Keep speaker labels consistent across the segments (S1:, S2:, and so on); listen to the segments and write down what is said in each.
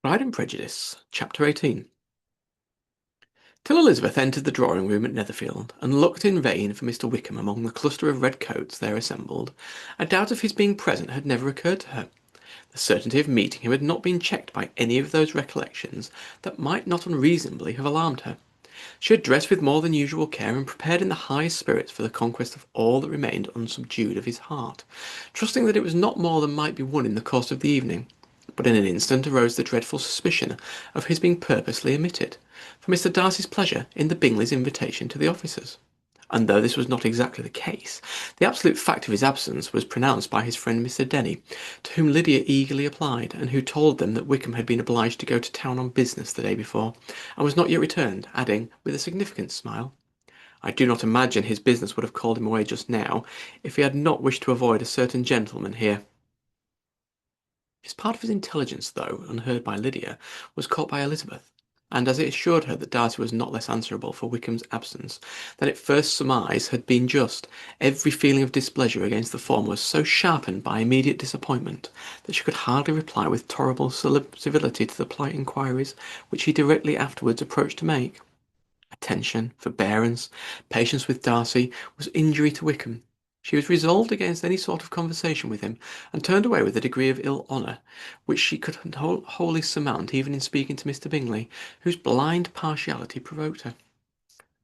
S1: Pride and Prejudice, Chapter 18. Till Elizabeth entered the drawing room at Netherfield, and looked in vain for Mr. Wickham among the cluster of red coats there assembled, a doubt of his being present had never occurred to her. The certainty of meeting him had not been checked by any of those recollections that might not unreasonably have alarmed her. She had dressed with more than usual care, and prepared in the highest spirits for the conquest of all that remained unsubdued of his heart, trusting that it was not more than might be won in the course of the evening. But in an instant arose the dreadful suspicion of his being purposely omitted, for Mr. Darcy's pleasure in the Bingleys' invitation to the officers. And though this was not exactly the case, the absolute fact of his absence was pronounced by his friend Mr. Denny, to whom Lydia eagerly applied, and who told them that Wickham had been obliged to go to town on business the day before, and was not yet returned, adding, with a significant smile, "I do not imagine his business would have called him away just now, if he had not wished to avoid a certain gentleman here." His part of his intelligence, though unheard by Lydia, was caught by Elizabeth, and as it assured her that Darcy was not less answerable for Wickham's absence than it first surmised had been just, every feeling of displeasure against the former was so sharpened by immediate disappointment that she could hardly reply with tolerable civility to the polite inquiries which he directly afterwards approached to make. Attention, forbearance, patience with Darcy was injury to Wickham. She was resolved against any sort of conversation with him, and turned away with a degree of ill honour which she could wholly surmount even in speaking to Mr. Bingley, whose blind partiality provoked her.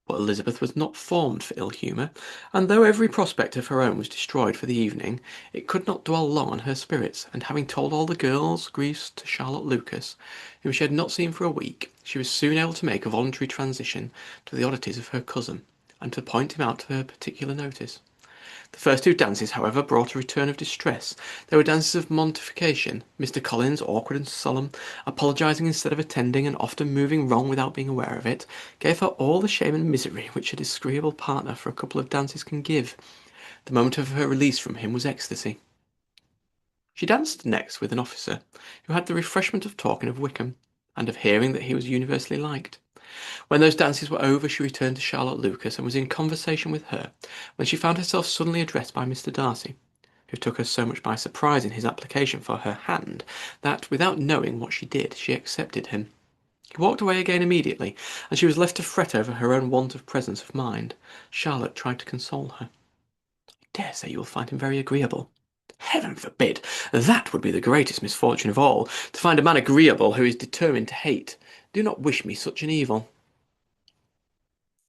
S1: But Elizabeth was not formed for ill humour, and though every prospect of her own was destroyed for the evening, it could not dwell long on her spirits, and having told all the girls' griefs to Charlotte Lucas, whom she had not seen for a week, she was soon able to make a voluntary transition to the oddities of her cousin, and to point him out to her particular notice. The first two dances, however, brought a return of distress. They were dances of mortification, Mr. Collins, awkward and solemn, apologising instead of attending, and often moving wrong without being aware of it, gave her all the shame and misery which a disagreeable partner for a couple of dances can give. The moment of her release from him was ecstasy. She danced next with an officer, who had the refreshment of talking of Wickham, and of hearing that he was universally liked. When those dances were over, she returned to Charlotte Lucas, and was in conversation with her, when she found herself suddenly addressed by Mr. Darcy, who took her so much by surprise in his application for her hand, that, without knowing what she did, she accepted him. He walked away again immediately, and she was left to fret over her own want of presence of mind. Charlotte tried to console her. "I dare say you will find him very agreeable." "Heaven forbid! That would be the greatest misfortune of all, to find a man agreeable who is determined to hate. Do not wish me such an evil."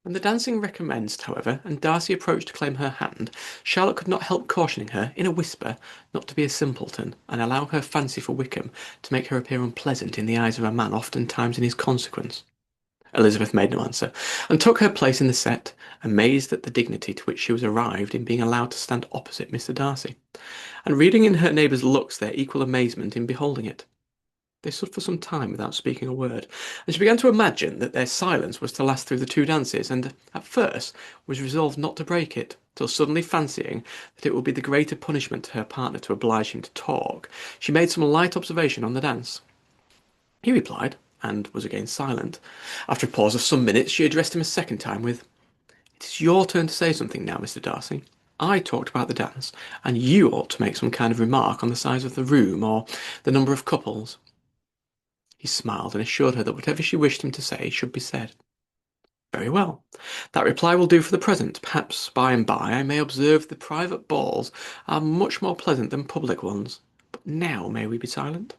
S1: When the dancing recommenced, however, and Darcy approached to claim her hand, Charlotte could not help cautioning her, in a whisper, not to be a simpleton, and allow her fancy for Wickham to make her appear unpleasant in the eyes of a man oftentimes in his consequence. Elizabeth made no answer, and took her place in the set, amazed at the dignity to which she was arrived in being allowed to stand opposite Mr. Darcy, and reading in her neighbour's looks their equal amazement in beholding it. They stood for some time without speaking a word, and she began to imagine that their silence was to last through the two dances, and at first was resolved not to break it, till suddenly fancying that it would be the greater punishment to her partner to oblige him to talk, she made some light observation on the dance. He replied, and was again silent. After a pause of some minutes, she addressed him a second time with, "It is your turn to say something now, Mr. Darcy. I talked about the dance, and you ought to make some kind of remark on the size of the room, or the number of couples." He smiled, and assured her that whatever she wished him to say should be said. "Very well. That reply will do for the present. Perhaps by and by I may observe the private balls are much more pleasant than public ones. But now may we be silent?"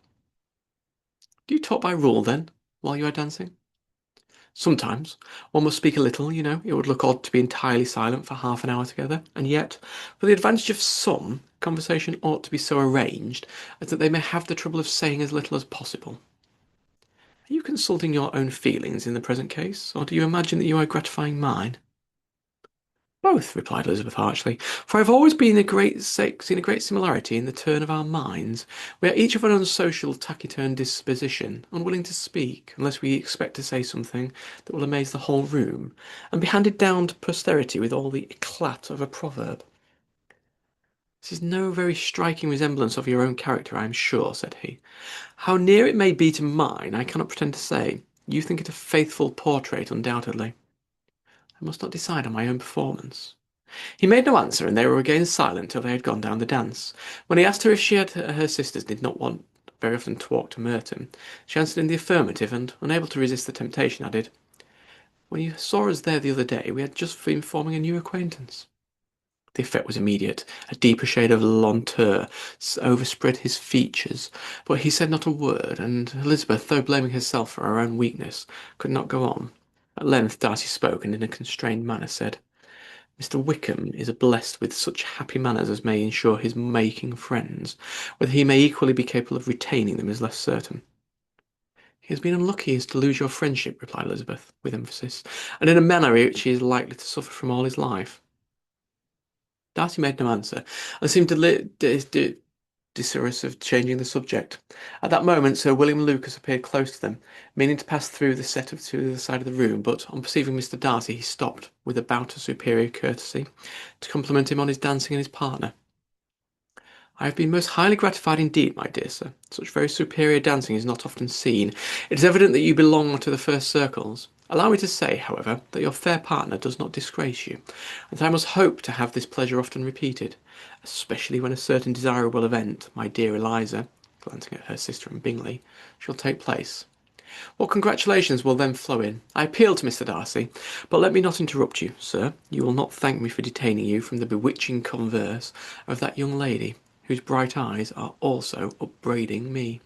S1: "Do you talk by rule, then, while you are dancing?" "Sometimes. One must speak a little, you know. It would look odd to be entirely silent for half an hour together. And yet, for the advantage of some, conversation ought to be so arranged as that they may have the trouble of saying as little as possible. Are you consulting your own feelings in the present case, or do you imagine that you are gratifying mine?" "Both," replied Elizabeth archly, "for I have always seen a great similarity in the turn of our minds. We are each of an unsocial, taciturn disposition, unwilling to speak, unless we expect to say something that will amaze the whole room, and be handed down to posterity with all the éclat of a proverb." "This is no very striking resemblance of your own character, I am sure," said he. "How near it may be to mine, I cannot pretend to say. You think it a faithful portrait, undoubtedly." "I must not decide on my own performance." He made no answer, and they were again silent till they had gone down the dance, when he asked her if she had her sisters did not want very often talked to Merton. She answered in the affirmative, and, unable to resist the temptation, added, "When you saw us there the other day, we had just been forming a new acquaintance." The effect was immediate. A deeper shade of lenteur overspread his features, but he said not a word, and Elizabeth, though blaming herself for her own weakness, could not go on. At length Darcy spoke, and in a constrained manner said, "Mr. Wickham is blessed with such happy manners as may ensure his making friends. Whether he may equally be capable of retaining them is less certain." "He has been unlucky as to lose your friendship," replied Elizabeth, with emphasis, "and in a manner which he is likely to suffer from all his life." Darcy made no answer, and seemed desirous of changing the subject. At that moment Sir William Lucas appeared close to them, meaning to pass through the set to the other side of the room, but on perceiving Mr. Darcy he stopped, with a bow to superior courtesy, to compliment him on his dancing and his partner. "I have been most highly gratified indeed, my dear sir. Such very superior dancing is not often seen. It is evident that you belong to the first circles. Allow me to say, however, that your fair partner does not disgrace you, and that I must hope to have this pleasure often repeated, especially when a certain desirable event, my dear Eliza," glancing at her sister and Bingley, "shall take place. What congratulations will then flow in! I appeal to Mr. Darcy, but let me not interrupt you, sir. You will not thank me for detaining you from the bewitching converse of that young lady, whose bright eyes are also upbraiding me."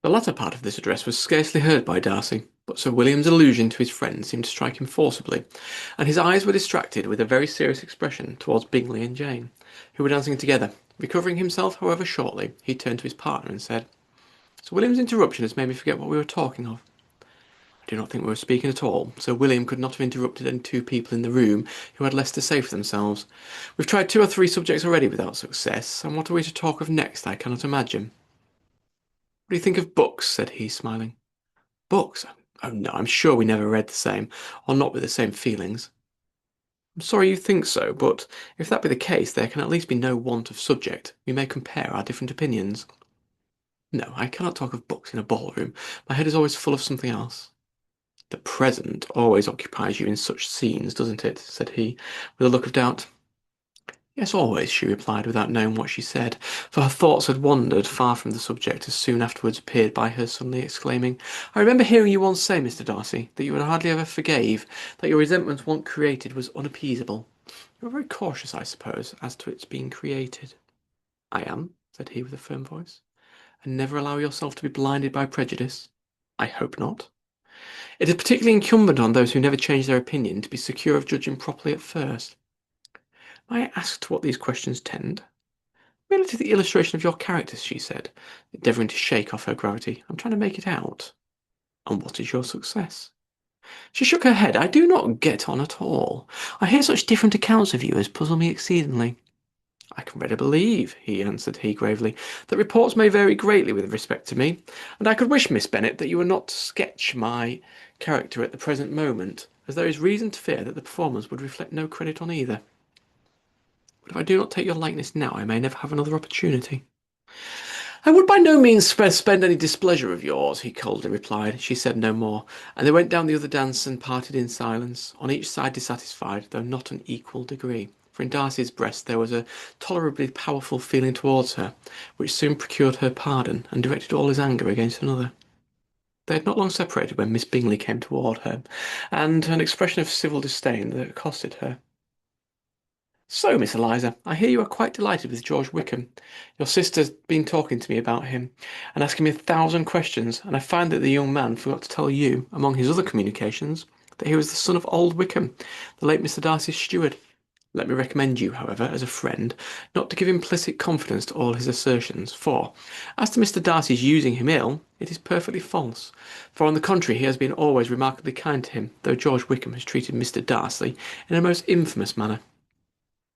S1: The latter part of this address was scarcely heard by Darcy, but Sir William's allusion to his friend seemed to strike him forcibly, and his eyes were distracted with a very serious expression towards Bingley and Jane, who were dancing together. Recovering himself, however, shortly, he turned to his partner and said, "Sir William's interruption has made me forget what we were talking of." "I do not think we were speaking at all. Sir William could not have interrupted any two people in the room who had less to say for themselves. We've tried 2 or 3 subjects already without success, and what are we to talk of next, I cannot imagine." "What do you think of books?" said he, smiling. "Books? Oh no, I'm sure we never read the same, or not with the same feelings." "I'm sorry you think so, but if that be the case, there can at least be no want of subject. We may compare our different opinions." "No, I cannot talk of books in a ballroom. My head is always full of something else." "The present always occupies you in such scenes, doesn't it?" said he, with a look of doubt. "Yes, always," she replied, without knowing what she said, for her thoughts had wandered far from the subject, as soon afterwards appeared by her suddenly exclaiming, "I remember hearing you once say, Mr. Darcy, that you would hardly ever forgave, that your resentment once created was unappeasable. You are very cautious, I suppose, as to its being created." "I am," said he, with a firm voice. "And never allow yourself to be blinded by prejudice?" "I hope not." "It is particularly incumbent on those who never change their opinion to be secure of judging properly at first." "May I ask to what these questions tend?" "Merely to the illustration of your characters," she said, endeavouring to shake off her gravity. "I'm trying to make it out." "And what is your success?" She shook her head. "I do not get on at all. I hear such different accounts of you as puzzle me exceedingly." "I can readily believe," answered he gravely, "that reports may vary greatly with respect to me, and I could wish, Miss Bennet, that you were not to sketch my character at the present moment, as there is reason to fear that the performance would reflect no credit on either. But if I do not take your likeness now, I may never have another opportunity." "I would by no means spend any displeasure of yours," he coldly replied. She said no more, and they went down the other dance and parted in silence, on each side dissatisfied, though not an equal degree. For in Darcy's breast there was a tolerably powerful feeling towards her, which soon procured her pardon, and directed all his anger against another. They had not long separated when Miss Bingley came toward her, and an expression of civil disdain that accosted her. "So, Miss Eliza, I hear you are quite delighted with George Wickham. Your sister's been talking to me about him, and asking me 1,000 questions, and I find that the young man forgot to tell you, among his other communications, that he was the son of old Wickham, the late Mr. Darcy's steward. Let me recommend you, however, as a friend, not to give implicit confidence to all his assertions, for, as to Mr. Darcy's using him ill, it is perfectly false, for on the contrary he has been always remarkably kind to him, though George Wickham has treated Mr. Darcy in a most infamous manner.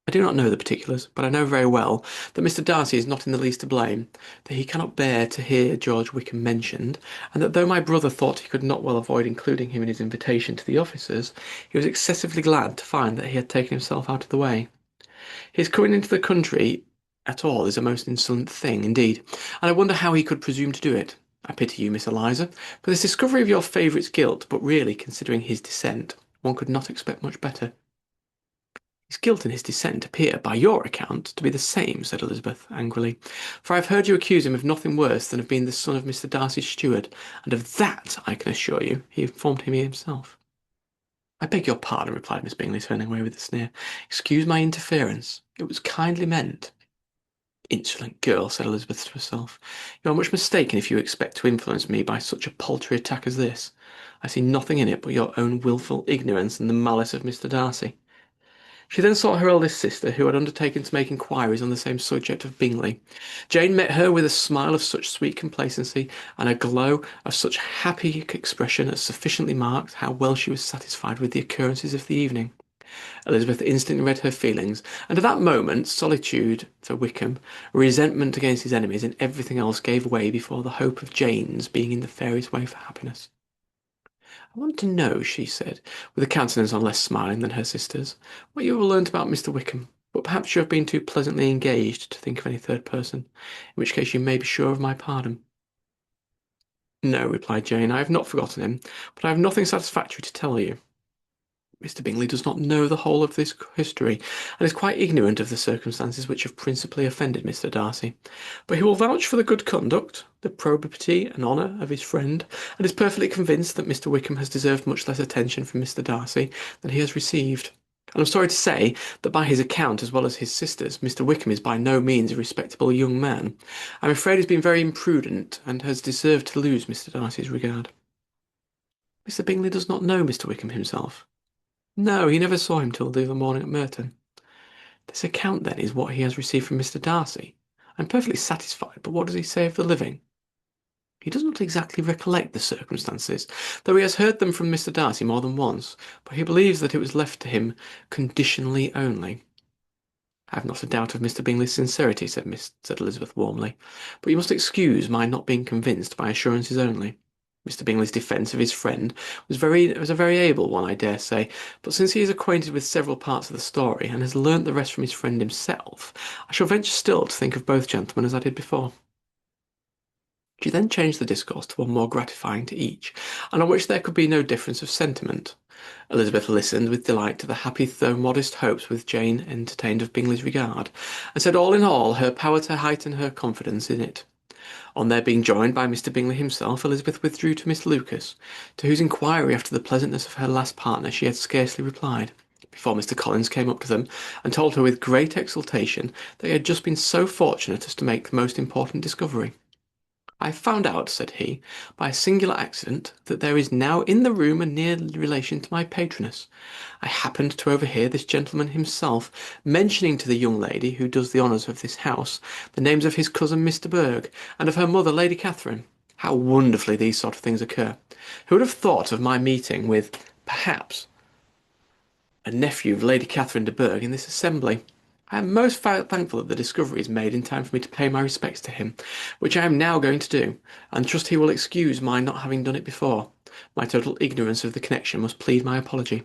S1: I do not know the particulars, but I know very well that Mr. Darcy is not in the least to blame, that he cannot bear to hear George Wickham mentioned, and that though my brother thought he could not well avoid including him in his invitation to the officers, he was excessively glad to find that he had taken himself out of the way. His coming into the country at all is a most insolent thing, indeed, and I wonder how he could presume to do it. I pity you, Miss Eliza, for this discovery of your favourite's guilt, but really, considering his descent, one could not expect much better." His guilt and his dissent appear, by your account, to be the same, said Elizabeth angrily, for I have heard you accuse him of nothing worse than of being the son of Mr. Darcy's steward, and of that, I can assure you, he informed him himself. I beg your pardon, replied Miss Bingley, turning away with a sneer. Excuse my interference. It was kindly meant. Insolent girl, said Elizabeth to herself. You are much mistaken if you expect to influence me by such a paltry attack as this. I see nothing in it but your own wilful ignorance and the malice of Mr. Darcy. She then sought her eldest sister, who had undertaken to make inquiries on the same subject of Bingley. Jane met her with a smile of such sweet complacency and a glow of such happy expression as sufficiently marked how well she was satisfied with the occurrences of the evening. Elizabeth instantly read her feelings, and at that moment solitude for Wickham, resentment against his enemies, and everything else gave way before the hope of Jane's being in the fairest way for happiness. I want to know, she said, with a countenance on less smiling than her sister's, what you have learnt about Mr. Wickham, but perhaps you have been too pleasantly engaged to think of any third person, in which case you may be sure of my pardon. No, replied Jane, I have not forgotten him, but I have nothing satisfactory to tell you. Mr. Bingley does not know the whole of this history, and is quite ignorant of the circumstances which have principally offended Mr. Darcy. But he will vouch for the good conduct, the probity and honour of his friend, and is perfectly convinced that Mr. Wickham has deserved much less attention from Mr. Darcy than he has received. And I'm sorry to say that by his account, as well as his sister's, Mr. Wickham is by no means a respectable young man. I'm afraid he's been very imprudent, and has deserved to lose Mr. Darcy's regard. Mr. Bingley does not know Mr. Wickham himself. No, he never saw him till the other morning at Merton. This account, then, is what he has received from Mr. Darcy. I'm perfectly satisfied, but what does he say of the living? He does not exactly recollect the circumstances, though he has heard them from Mr. Darcy more than once, but he believes that it was left to him conditionally only. I have not a doubt of Mr. Bingley's sincerity, said Elizabeth warmly, but you must excuse my not being convinced by assurances only. Mr. Bingley's defence of his friend was a very able one, I dare say, but since he is acquainted with several parts of the story, and has learnt the rest from his friend himself, I shall venture still to think of both gentlemen as I did before. She then changed the discourse to one more gratifying to each, and on which there could be no difference of sentiment. Elizabeth listened with delight to the happy though modest hopes which Jane entertained of Bingley's regard, and said all in all her power to heighten her confidence in it. On their being joined by Mr. Bingley himself, Elizabeth withdrew to Miss Lucas, to whose inquiry after the pleasantness of her last partner she had scarcely replied, before Mr. Collins came up to them, and told her with great exultation that he had just been so fortunate as to make the most important discovery. I have found out, said he, by a singular accident, that there is now in the room a near relation to my patroness. I happened to overhear this gentleman himself mentioning to the young lady who does the honours of this house the names of his cousin Mr. Berg, and of her mother Lady Catherine. How wonderfully these sort of things occur! Who would have thought of my meeting with, perhaps, a nephew of Lady Catherine de Bourgh in this assembly? I am most thankful that the discovery is made in time for me to pay my respects to him, which I am now going to do, and trust he will excuse my not having done it before. My total ignorance of the connection must plead my apology.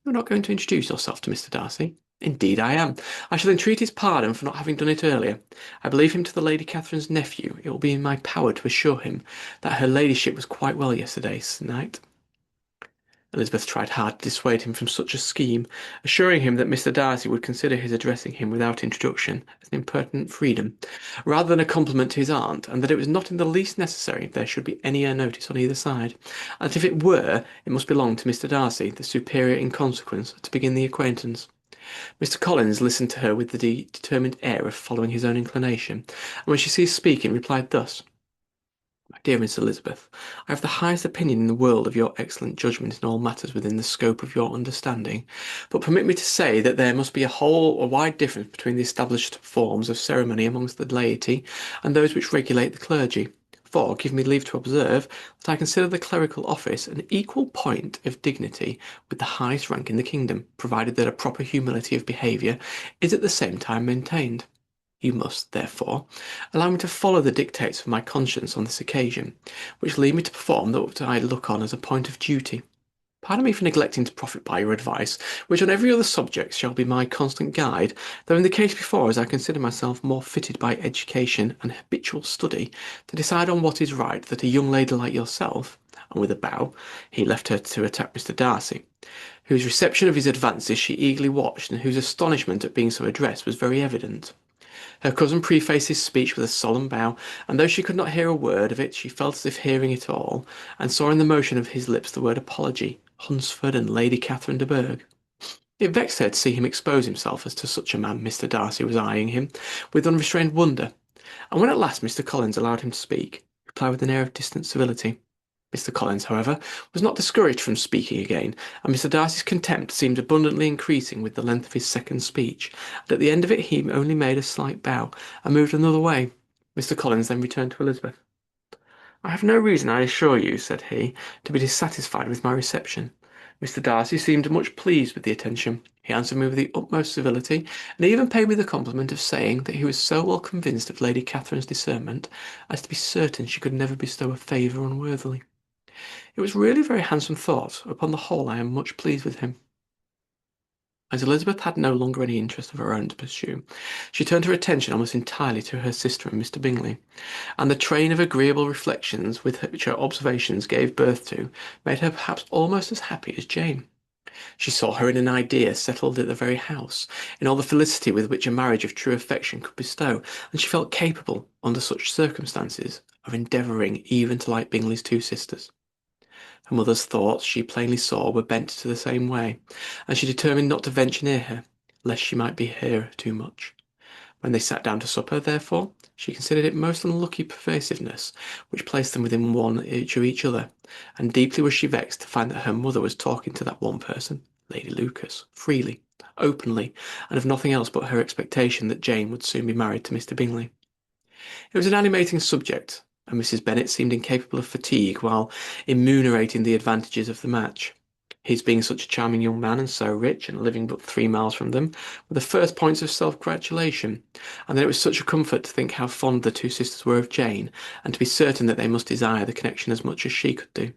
S1: You are not going to introduce yourself to Mr. Darcy? Indeed I am. I shall entreat his pardon for not having done it earlier. I believe him to the Lady Catherine's nephew. It will be in my power to assure him that her ladyship was quite well yesterday night. Elizabeth tried hard to dissuade him from such a scheme, assuring him that Mr. Darcy would consider his addressing him without introduction as an impertinent freedom, rather than a compliment to his aunt, and that it was not in the least necessary there should be any notice on either side, and that if it were, it must belong to Mr. Darcy, the superior in consequence, to begin the acquaintance. Mr. Collins listened to her with the determined air of following his own inclination, and when she ceased speaking, replied thus: My dear Miss Elizabeth, I have the highest opinion in the world of your excellent judgment in all matters within the scope of your understanding, but permit me to say that there must be a wide difference between the established forms of ceremony amongst the laity and those which regulate the clergy. For, give me leave to observe, that I consider the clerical office an equal point of dignity with the highest rank in the kingdom, provided that a proper humility of behaviour is at the same time maintained. You must, therefore, allow me to follow the dictates of my conscience on this occasion, which lead me to perform what I look on as a point of duty. Pardon me for neglecting to profit by your advice, which on every other subject shall be my constant guide, though in the case before us I consider myself more fitted by education and habitual study to decide on what is right that a young lady like yourself, and with a bow he left her to attack Mr. Darcy, whose reception of his advances she eagerly watched, and whose astonishment at being so addressed was very evident. Her cousin prefaced his speech with a solemn bow, and though she could not hear a word of it, she felt as if hearing it all, and saw in the motion of his lips the word apology, Hunsford and Lady Catherine de Bourgh. It vexed her to see him expose himself as to such a man. Mr. Darcy was eyeing him with unrestrained wonder, and when at last Mr. Collins allowed him to speak, replied with an air of distant civility. Mr. Collins, however, was not discouraged from speaking again, and Mr. Darcy's contempt seemed abundantly increasing with the length of his second speech, and at the end of it he only made a slight bow, and moved another way. Mr. Collins then returned to Elizabeth. "I have no reason, I assure you," said he, "to be dissatisfied with my reception. Mr. Darcy seemed much pleased with the attention. He answered me with the utmost civility, and even paid me the compliment of saying that he was so well convinced of Lady Catherine's discernment as to be certain she could never bestow a favour unworthily. It was really a very handsome thought. Upon the whole, I am much pleased with him." As Elizabeth had no longer any interest of her own to pursue, she turned her attention almost entirely to her sister and Mr. Bingley, and the train of agreeable reflections with which her observations gave birth to made her perhaps almost as happy as Jane. She saw her in an idea settled at the very house, in all the felicity with which a marriage of true affection could bestow, and she felt capable, under such circumstances, of endeavouring even to like Bingley's two sisters. Her mother's thoughts, she plainly saw, were bent to the same way, and she determined not to venture near her, lest she might be hear too much. When they sat down to supper, therefore, she considered it most unlucky pervasiveness which placed them within one each of each other, and deeply was she vexed to find that her mother was talking to that one person, Lady Lucas, freely, openly, and of nothing else but her expectation that Jane would soon be married to Mr. Bingley. It was an animating subject, and Mrs. Bennet seemed incapable of fatigue while enumerating the advantages of the match. His being such a charming young man, and so rich, and living but 3 miles from them, were the first points of self-gratulation, and then it was such a comfort to think how fond the two sisters were of Jane, and to be certain that they must desire the connection as much as she could do.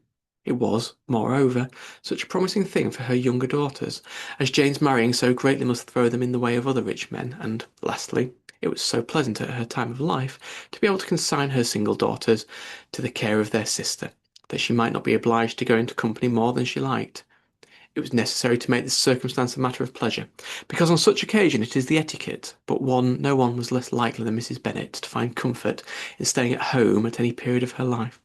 S1: It was, moreover, such a promising thing for her younger daughters, as Jane's marrying so greatly must throw them in the way of other rich men, and, lastly, it was so pleasant at her time of life to be able to consign her single daughters to the care of their sister, that she might not be obliged to go into company more than she liked. It was necessary to make this circumstance a matter of pleasure, because on such occasion it is the etiquette, but no one was less likely than Mrs. Bennet to find comfort in staying at home at any period of her life.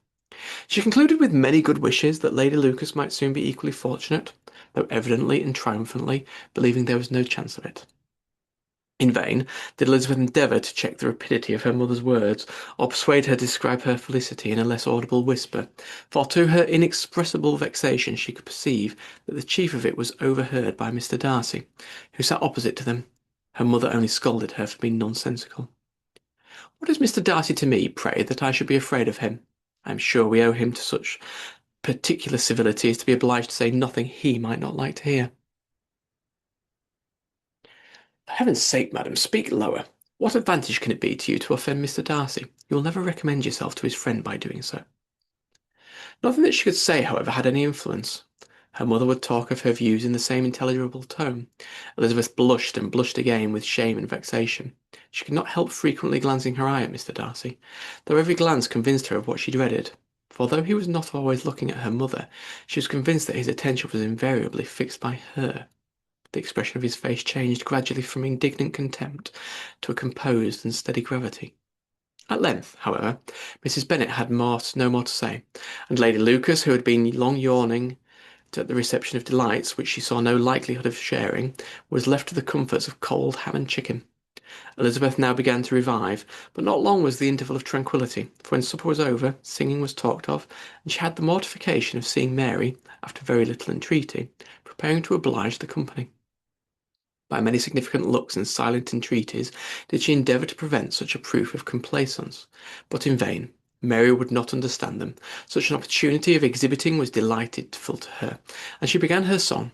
S1: She concluded with many good wishes that Lady Lucas might soon be equally fortunate, though evidently and triumphantly believing there was no chance of it. In vain did Elizabeth endeavour to check the rapidity of her mother's words, or persuade her to describe her felicity in a less audible whisper, for to her inexpressible vexation she could perceive that the chief of it was overheard by Mr. Darcy, who sat opposite to them. Her mother only scolded her for being nonsensical. "What is Mr. Darcy to me, pray, that I should be afraid of him? I am sure we owe him to such particular civility as to be obliged to say nothing he might not like to hear." "For heaven's sake, madam, speak lower. What advantage can it be to you to offend Mr. Darcy? You will never recommend yourself to his friend by doing so." Nothing that she could say, however, had any influence. Her mother would talk of her views in the same intelligible tone. Elizabeth blushed and blushed again with shame and vexation. She could not help frequently glancing her eye at Mr. Darcy, though every glance convinced her of what she dreaded. For though he was not always looking at her mother, she was convinced that his attention was invariably fixed by her. The expression of his face changed gradually from indignant contempt to a composed and steady gravity. At length, however, Mrs. Bennet had no more to say, and Lady Lucas, who had been long yawning at the reception of delights which she saw no likelihood of sharing, was left to the comforts of cold ham and chicken. Elizabeth now began to revive, but not long was the interval of tranquillity, for when supper was over, singing was talked of, and she had the mortification of seeing Mary, after very little entreaty, preparing to oblige the company. By many significant looks and silent entreaties did she endeavour to prevent such a proof of complaisance, but in vain. Mary would not understand them. Such an opportunity of exhibiting was delightful to her, and she began her song.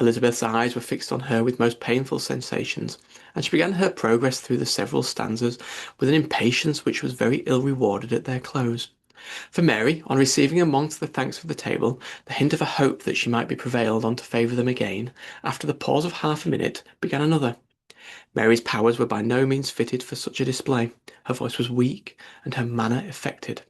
S1: Elizabeth's eyes were fixed on her with most painful sensations, and she began her progress through the several stanzas with an impatience which was very ill rewarded at their close. For Mary, on receiving amongst the thanks of the table the hint of a hope that she might be prevailed on to favour them again, after the pause of half a minute, began another. Mary's powers were by no means fitted for such a display. Her voice was weak, and her manner affected.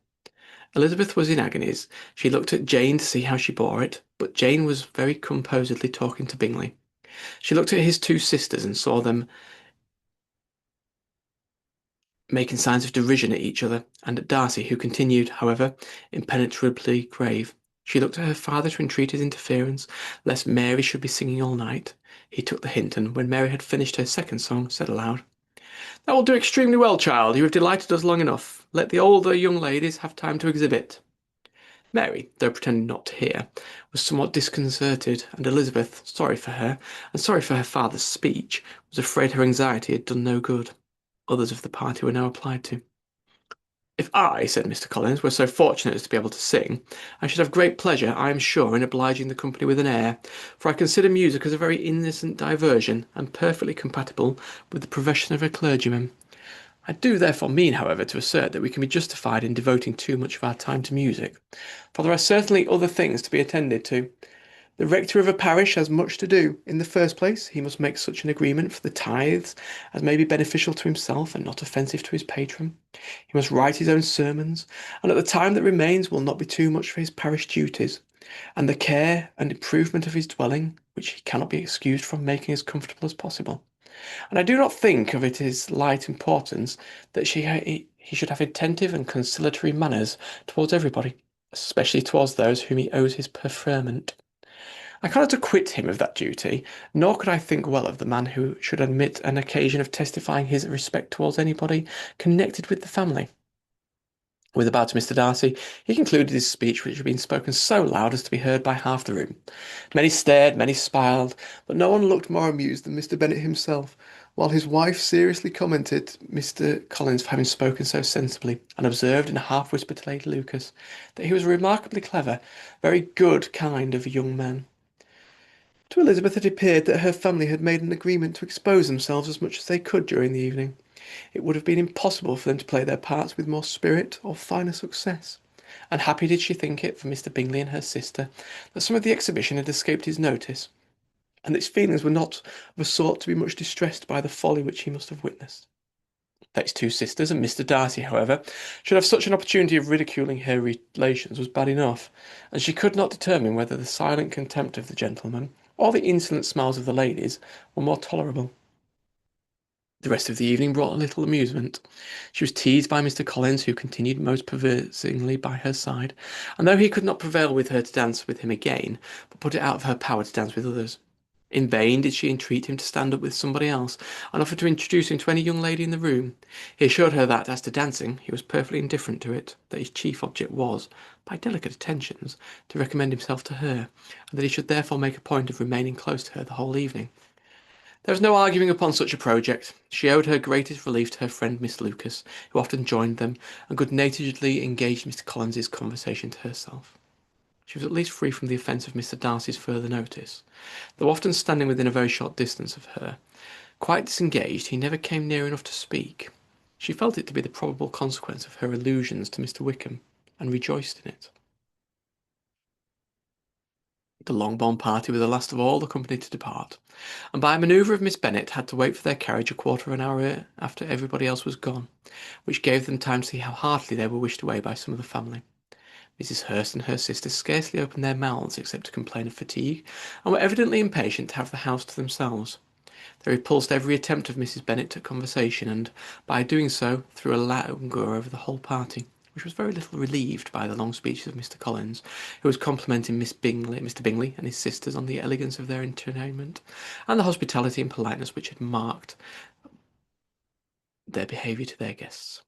S1: Elizabeth was in agonies. She looked at Jane to see how she bore it, but Jane was very composedly talking to Bingley. She looked at his two sisters and saw them making signs of derision at each other, and at Darcy, who continued, however, impenetrably grave. She looked at her father to entreat his interference, lest Mary should be singing all night. He took the hint, and when Mary had finished her second song, said aloud, "That will do extremely well, child. You have delighted us long enough. Let the older young ladies have time to exhibit." Mary, though pretending not to hear, was somewhat disconcerted, and Elizabeth, sorry for her, and sorry for her father's speech, was afraid her anxiety had done no good. Others of the party were now applied to. "If I," said Mr. Collins, "were so fortunate as to be able to sing, I should have great pleasure, I am sure, in obliging the company with an air, for I consider music as a very innocent diversion, and perfectly compatible with the profession of a clergyman. I do therefore mean, however, to assert that we can be justified in devoting too much of our time to music, for there are certainly other things to be attended to. The rector of a parish has much to do. In the first place, he must make such an agreement for the tithes as may be beneficial to himself and not offensive to his patron. He must write his own sermons, and at the time that remains will not be too much for his parish duties, and the care and improvement of his dwelling, which he cannot be excused from making as comfortable as possible. And I do not think of it as light importance that he should have attentive and conciliatory manners towards everybody, especially towards those whom he owes his preferment. I cannot acquit him of that duty, nor could I think well of the man who should admit an occasion of testifying his respect towards anybody connected with the family." With a bow to Mr. Darcy, he concluded his speech, which had been spoken so loud as to be heard by half the room. Many stared, many smiled, but no one looked more amused than Mr. Bennet himself, while his wife seriously commented Mr. Collins for having spoken so sensibly, and observed in a half whisper to Lady Lucas that he was a remarkably clever, very good kind of young man. To Elizabeth it appeared that her family had made an agreement to expose themselves as much as they could during the evening. It would have been impossible for them to play their parts with more spirit or finer success. And happy did she think it for Mr. Bingley and her sister that some of the exhibition had escaped his notice, and that his feelings were not of a sort to be much distressed by the folly which he must have witnessed. That his two sisters and Mr. Darcy, however, should have such an opportunity of ridiculing her relations was bad enough, and she could not determine whether the silent contempt of the gentlemen or the insolent smiles of the ladies were more tolerable. The rest of the evening brought a little amusement. She was teased by Mr. Collins, who continued most perversingly by her side, and though he could not prevail with her to dance with him again, but put it out of her power to dance with others. In vain did she entreat him to stand up with somebody else, and offer to introduce him to any young lady in the room. He assured her that, as to dancing, he was perfectly indifferent to it, that his chief object was, by delicate attentions, to recommend himself to her, and that he should therefore make a point of remaining close to her the whole evening. There was no arguing upon such a project. She owed her greatest relief to her friend Miss Lucas, who often joined them, and good-naturedly engaged Mr. Collins's conversation to herself. She was at least free from the offence of Mr. Darcy's further notice. Though often standing within a very short distance of her, quite disengaged, he never came near enough to speak. She felt it to be the probable consequence of her allusions to Mr. Wickham, and rejoiced in it. The Longbourn party were the last of all the company to depart, and by a manoeuvre of Miss Bennet had to wait for their carriage a quarter of an hour after everybody else was gone, which gave them time to see how heartily they were wished away by some of the family. Mrs. Hurst and her sister scarcely opened their mouths except to complain of fatigue, and were evidently impatient to have the house to themselves. They repulsed every attempt of Mrs. Bennet at conversation, and, by doing so, threw a languor over the whole party, which was very little relieved by the long speeches of Mr. Collins, who was complimenting Mr. Bingley and his sisters on the elegance of their entertainment, and the hospitality and politeness which had marked their behaviour to their guests.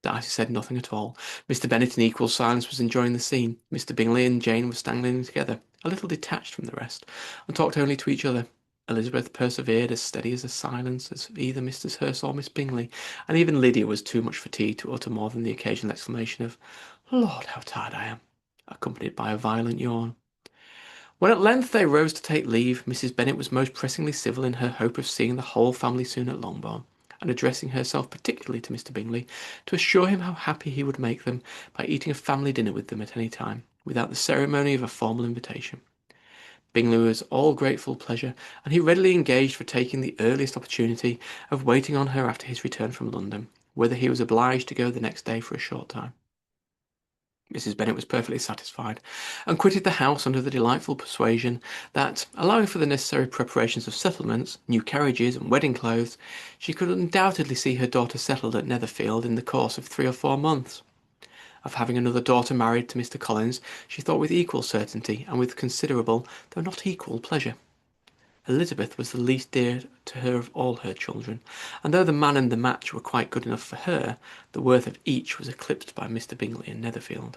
S1: Darcy said nothing at all. Mr. Bennet, in equal silence, was enjoying the scene. Mr. Bingley and Jane were standing together, a little detached from the rest, and talked only to each other. Elizabeth persevered as steady as a silence as either Mrs. Hurst or Miss Bingley, and even Lydia was too much fatigued to utter more than the occasional exclamation of "Lord, how tired I am!" accompanied by a violent yawn. When at length they rose to take leave, Mrs. Bennet was most pressingly civil in her hope of seeing the whole family soon at Longbourn, and addressing herself particularly to Mr. Bingley, to assure him how happy he would make them by eating a family dinner with them at any time, without the ceremony of a formal invitation. Bingley was all grateful pleasure, and he readily engaged for taking the earliest opportunity of waiting on her after his return from London, whither he was obliged to go the next day for a short time. Mrs. Bennet was perfectly satisfied, and quitted the house under the delightful persuasion that, allowing for the necessary preparations of settlements, new carriages, and wedding clothes, she could undoubtedly see her daughter settled at Netherfield in the course of 3 or 4 months. Of having another daughter married to Mr. Collins, she thought with equal certainty, and with considerable, though not equal, pleasure. Elizabeth was the least dear to her of all her children, and though the man and the match were quite good enough for her, the worth of each was eclipsed by Mr. Bingley and Netherfield.